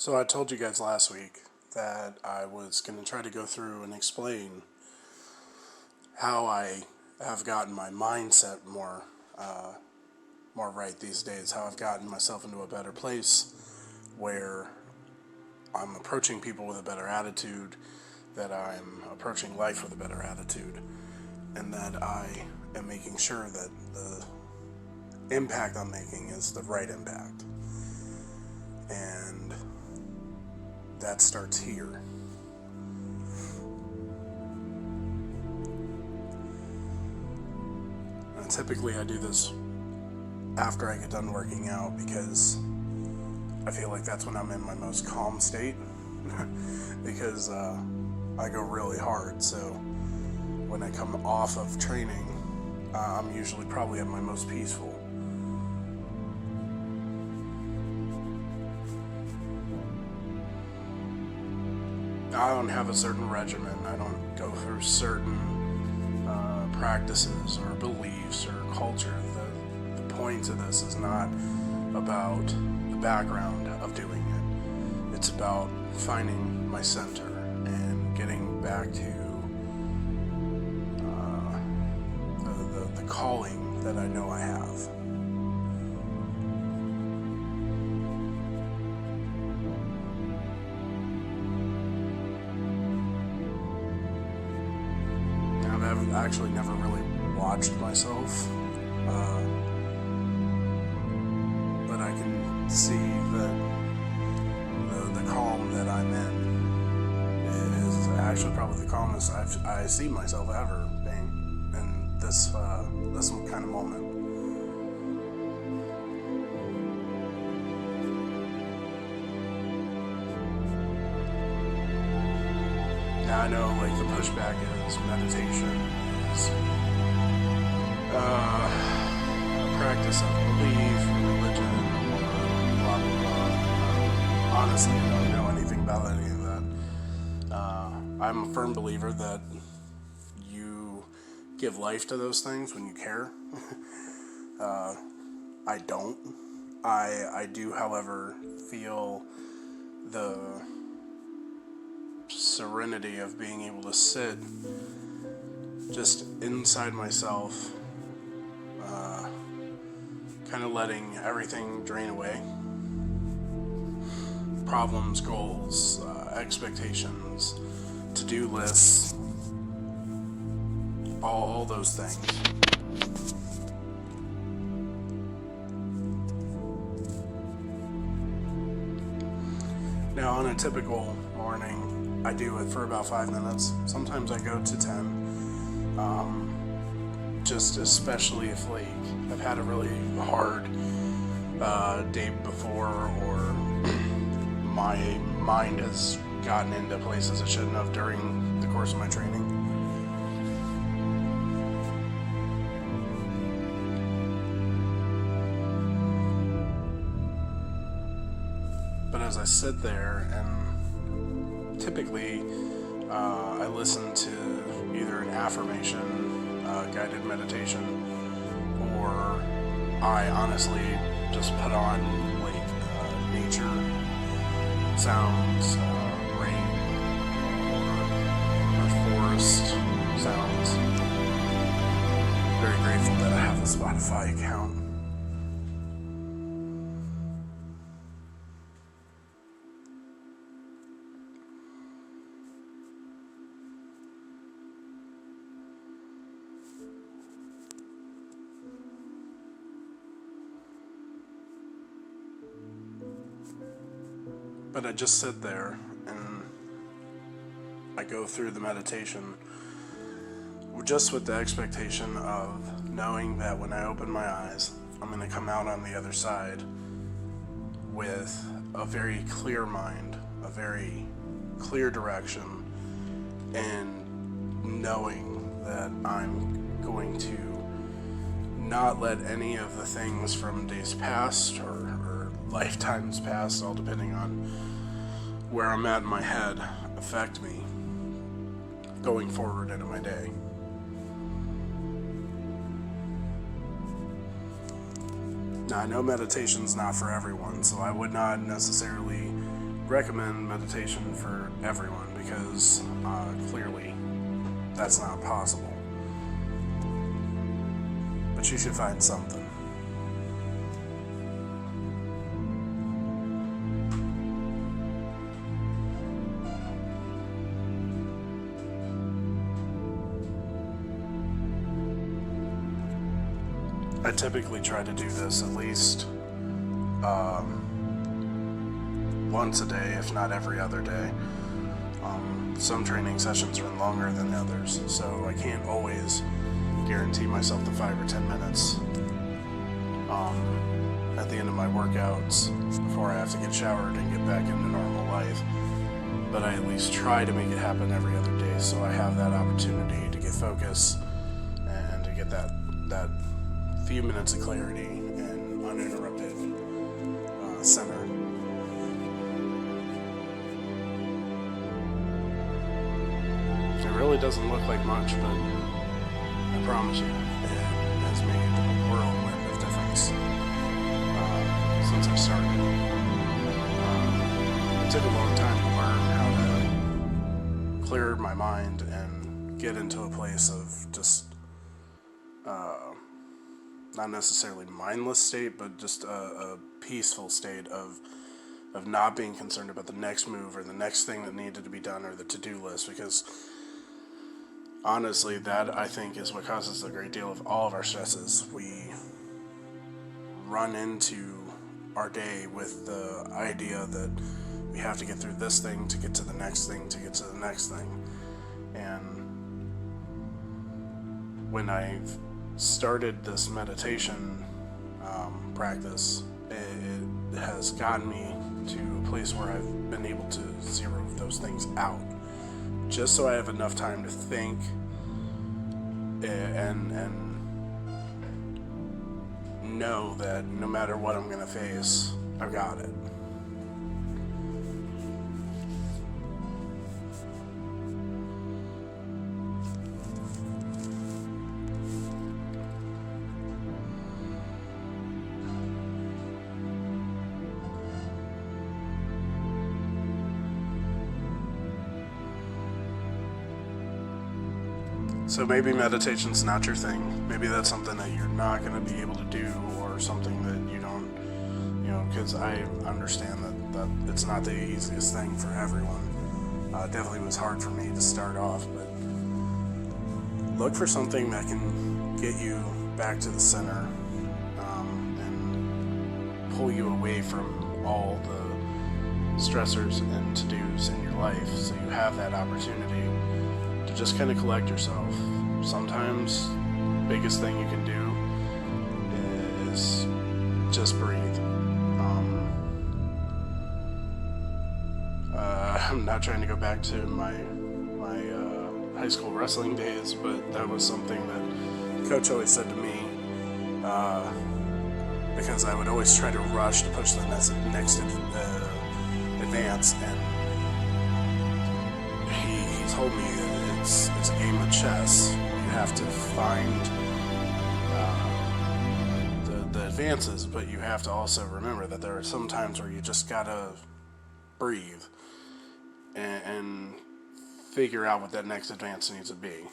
So I told you guys last week that I was going to try to go through and explain how I have gotten my mindset more right these days, how I've gotten myself into a better place where I'm approaching people with a better attitude, that I'm approaching life with a better attitude, and that I am making sure that the impact I'm making is the right impact. And that starts here. And typically I do this after I get done working out because I feel like that's when I'm in my most calm state because I go really hard. So when I come off of training, I'm usually probably at my most peaceful. I don't have a certain regimen. I don't go through certain practices or beliefs or culture. The point of this is not about the background of doing it. It's about finding my center and getting back to the calling that I know I have. I've actually never really watched myself, but I can see that the calm that I'm in is actually probably the calmest I see myself ever being in this kind of moment. Now I know, like, the pushback is meditation is a practice of belief, religion, or blah, blah, blah. Honestly, I don't know anything about any of that. I'm a firm believer that you give life to those things when you care. I don't. I do, however, feel the serenity of being able to sit just inside myself, kind of letting everything drain away. Problems, goals, expectations, to-do lists, all those things. Now, on a typical morning, I do it for about 5 minutes. Sometimes I go to 10. Just especially if, like, I've had a really hard day before, or my mind has gotten into places it shouldn't have during the course of my training. But as I sit there, and typically I listen to either an affirmation, guided meditation, or I honestly just put on, like, nature sounds, rain, or forest sounds. Very grateful that I have a Spotify account. But I just sit there and I go through the meditation just with the expectation of knowing that when I open my eyes, I'm going to come out on the other side with a very clear mind, a very clear direction, and knowing that I'm going to not let any of the things from days past or lifetimes past, all depending on where I'm at in my head, affect me going forward into my day. Now, I know meditation's not for everyone, so I would not necessarily recommend meditation for everyone because clearly that's not possible. But you should find something. I typically try to do this at least once a day, if not every other day. Some training sessions run longer than others, so I can't always guarantee myself the 5 or 10 minutes at the end of my workouts before I have to get showered and get back into normal life. But I at least try to make it happen every other day, so I have that opportunity to get focus and to get that few minutes of clarity and uninterrupted center. It really doesn't look like much, but I promise you, it has made a whirlwind of difference since I started. It took a long time to learn how to clear my mind and get into a place of just not necessarily mindless state, but just a peaceful state of not being concerned about the next move or the next thing that needed to be done or the to-do list, because honestly, that I think is what causes a great deal of all of our stresses. We run into our day with the idea that we have to get through this thing to get to the next thing to get to the next thing. And when I've started this meditation practice, it has gotten me to a place where I've been able to zero those things out, just so I have enough time to think and know that no matter what I'm going to face, I've got it. So maybe meditation's not your thing. Maybe that's something that you're not going to be able to do, or something that you don't, because I understand that it's not the easiest thing for everyone. It definitely was hard for me to start off, but look for something that can get you back to the center and pull you away from all the stressors and to-dos in your life, so you have that opportunity to just kind of collect yourself. Sometimes the biggest thing you can do is just breathe. I'm not trying to go back to my high school wrestling days, but that was something that the coach always said to me, because I would always try to rush to push the next advance, and he told me that it's a game of chess. You have to find the advances, but you have to also remember that there are some times where you just gotta breathe and figure out what that next advance needs to be.